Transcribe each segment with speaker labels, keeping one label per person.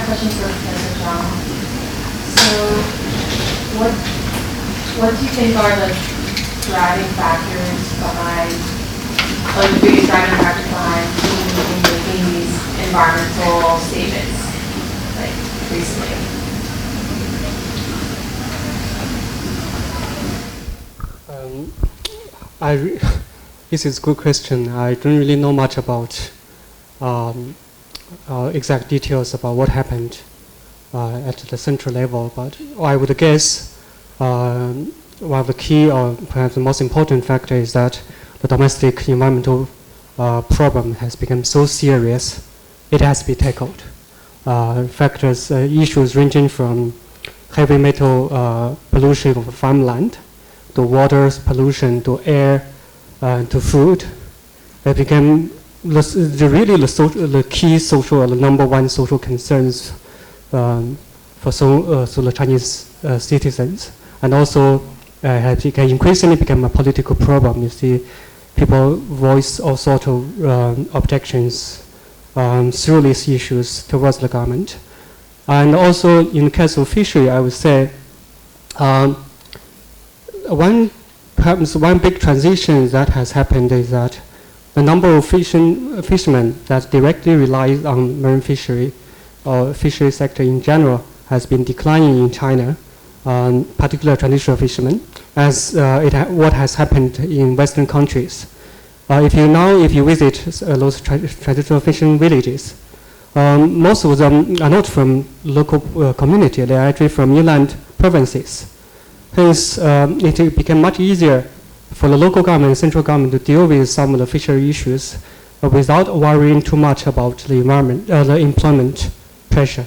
Speaker 1: question for Professor Zhang. So, what do you think are the driving factors behind, like the biggest driving factors behind making these environmental statements, like recently?
Speaker 2: This is a good question. I don't really know much about exact details about what happened at the central level, but I would guess one of the key or perhaps the most important factor is that the domestic environmental problem has become so serious, it has to be tackled. Factors, issues ranging from heavy metal pollution of farmland, to water pollution, to air, to food. It became the key social, or the number one social concerns for the Chinese citizens, and also has increasingly become a political problem. You see, people voice all sorts of objections through these issues towards the government. And also in the case of fishery, I would say perhaps one big transition that has happened is that the number of fishermen that directly rely on marine fishery or fishery sector in general has been declining in China, particularly traditional fishermen, as what has happened in Western countries. If you visit those traditional fishing villages, most of them are not from local community. They are actually from inland provinces. Hence, it became much easier for the local government and central government to deal with some of the fishery issues without worrying too much about the environment, the employment pressure.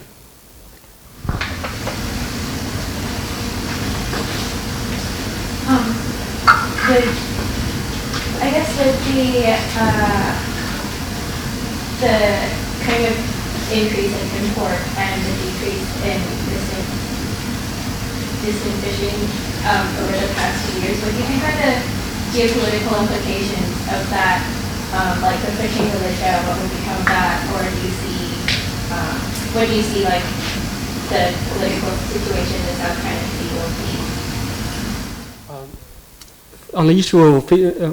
Speaker 1: I guess with the kind of increase in import and the decrease in distant fishing over the past 2 years, what do you think are the geopolitical implications of that? Like the fishing militia, what would become of that? Or do you see, what do you see like the political situation in South China Sea will be?
Speaker 2: On the issue of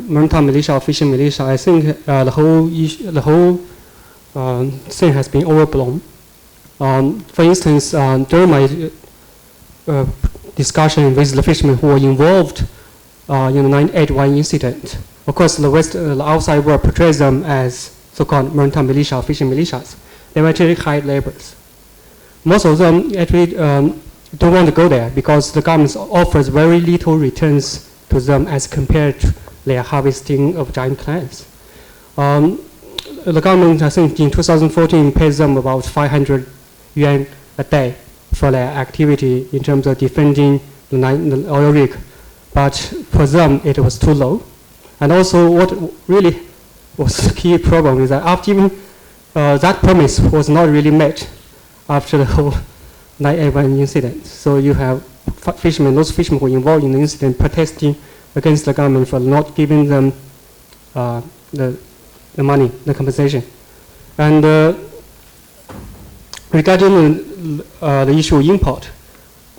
Speaker 2: maritime militia or fishing militia, I think the whole thing has been overblown. For instance, during my discussion with the fishermen who were involved in the 981 incident, of course, the outside world portrays them as so-called maritime militia or fishing militias. They were actually hired laborers. Most of them actually don't want to go there because the government offers very little returns to them as compared to their harvesting of giant clams. The government, I think, in 2014 pays them about 500 yuan a day for their activity in terms of defending the oil rig. But for them, it was too low. And also, what really was the key problem is that after even that promise was not really met after the whole 981 incident. So you have fishermen, those fishermen who were involved in the incident protesting against the government for not giving them the money, the compensation. And regarding the issue of import,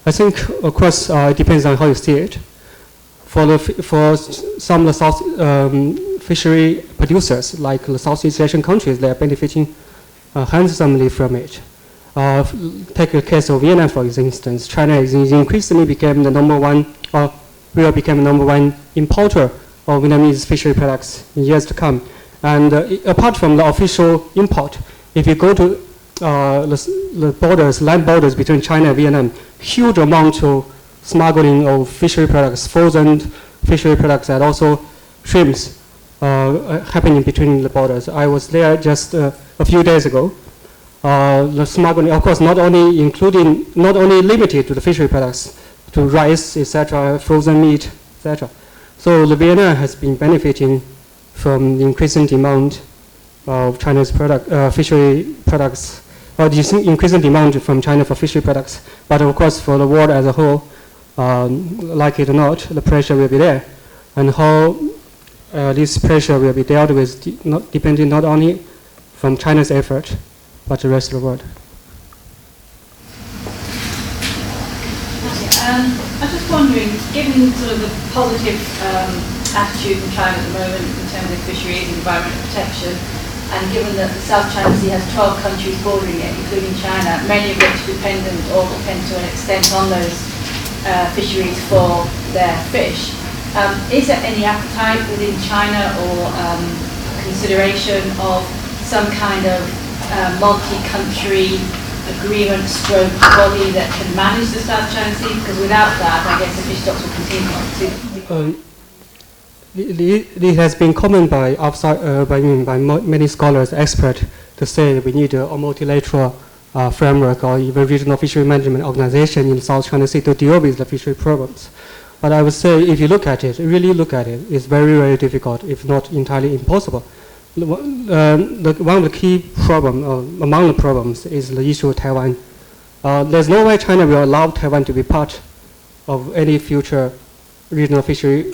Speaker 2: I think, of course, it depends on how you see it. For some of the South fishery producers, like the Southeast Asian countries, they are benefiting handsomely from it. Take the case of Vietnam, for instance. China is increasingly became the number one, or will become the number one importer of Vietnamese fishery products in years to come. And apart from the official import, if you go to the borders, land borders between China and Vietnam, huge amount of smuggling of fishery products, frozen fishery products, and also shrimps happening between the borders. I was there just a few days ago. The smuggling, of course, not only limited to the fishery products, to rice, etc., frozen meat, etc. So the Vietnam has been benefiting from the increasing demand of China's fishery products, or the increasing demand from China for fishery products. But of course, for the world as a whole, like it or not, the pressure will be there. And how this pressure will be dealt with depending not only from China's effort, but the rest of the world.
Speaker 3: given sort of the positive attitude in China at the moment in terms of fisheries and environmental protection, and given that the South China Sea has 12 countries bordering it, including China, many of which depend to an extent on those fisheries for their fish, is there any appetite within China or consideration of some kind of multi-country agreement stroke body that can manage the South China Sea? Because without that, I guess the fish stocks will continue to.
Speaker 2: It has been commented by many scholars, experts, to say we need a multilateral framework or even regional fishery management organization in South China Sea to deal with the fishery problems. But I would say if you look at it, really look at it, it's very, very difficult, if not entirely impossible. One of the key problems, among the problems, is the issue of Taiwan. There's no way China will allow Taiwan to be part of any future regional fishery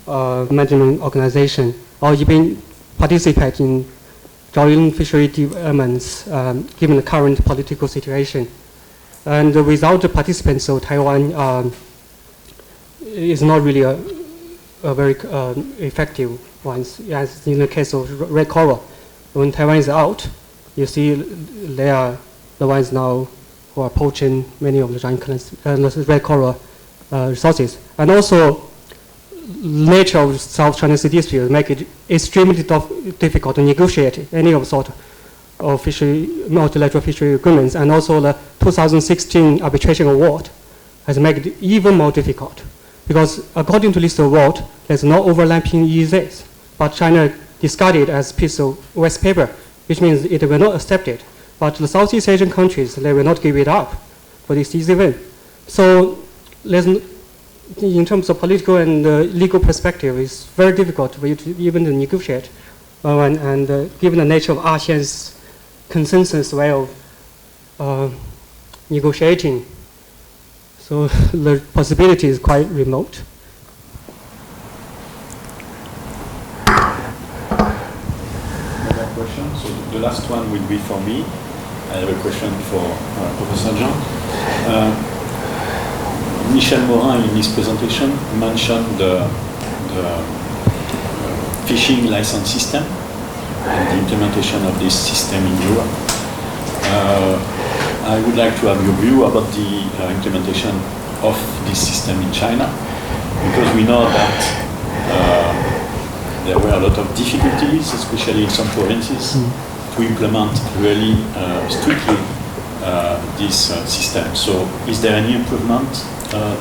Speaker 2: management organization or even participate in joint fishery developments given the current political situation. And without the participants, so Taiwan is not really a very effective one. As in the case of red coral, when Taiwan is out, you see they are the ones now who are poaching many of the giant red coral resources. And also, nature of South China Sea dispute make it extremely difficult to negotiate any of sort of fishery, multilateral fishery agreements. And also the 2016 arbitration award has made it even more difficult. Because according to this award, there's no overlapping EEZs, but China discarded it as piece of West paper, which means it will not accept it. But the Southeast Asian countries, they will not give it up for this easy win. So in terms of political and legal perspective, it's very difficult for you to even negotiate. And given the nature of ASEAN's consensus way of negotiating, so the possibility is quite remote.
Speaker 4: Another question. So the last one will be for me. I have a question for Professor Jean. Michel Morin, in his presentation, mentioned the fishing license system and the implementation of this system in Europe. I would like to have your view about the implementation of this system in China, because we know that there were a lot of difficulties, especially in some provinces, to implement really strictly this system. So is there any improvement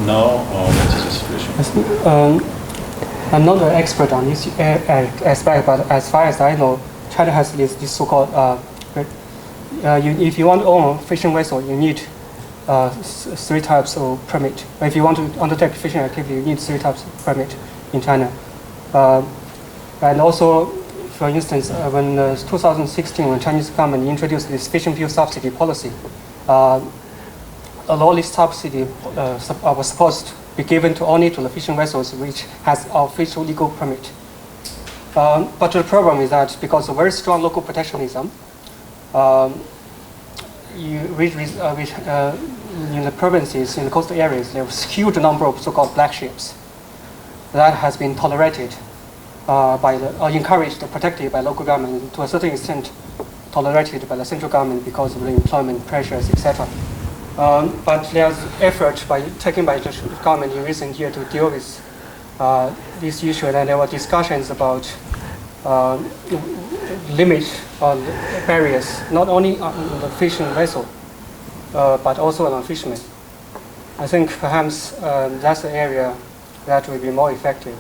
Speaker 4: now, or what is the situation?
Speaker 2: I'm not an expert on this aspect, but as far as I know, China has this so-called if you want to own a fishing vessel, you need 3 types of permit. If you want to undertake fishing activity, you need 3 types of permit in China. And also, for instance, when 2016, when Chinese government introduced this fishing fuel subsidy policy, a lot of this subsidy was supposed to be given only to the fishing vessels which has official legal permit. But the problem is that because of very strong local protectionism, in the provinces, in the coastal areas, there was a huge number of so-called black ships that has been tolerated or encouraged or protected by local government, to a certain extent tolerated by the central government because of the employment pressures, etc. But there's effort taken by the government in recent years to deal with this issue, and there were discussions about limit on barriers, not only on the fishing vessel, but also on fishermen. I think perhaps that's the area that will be more effective.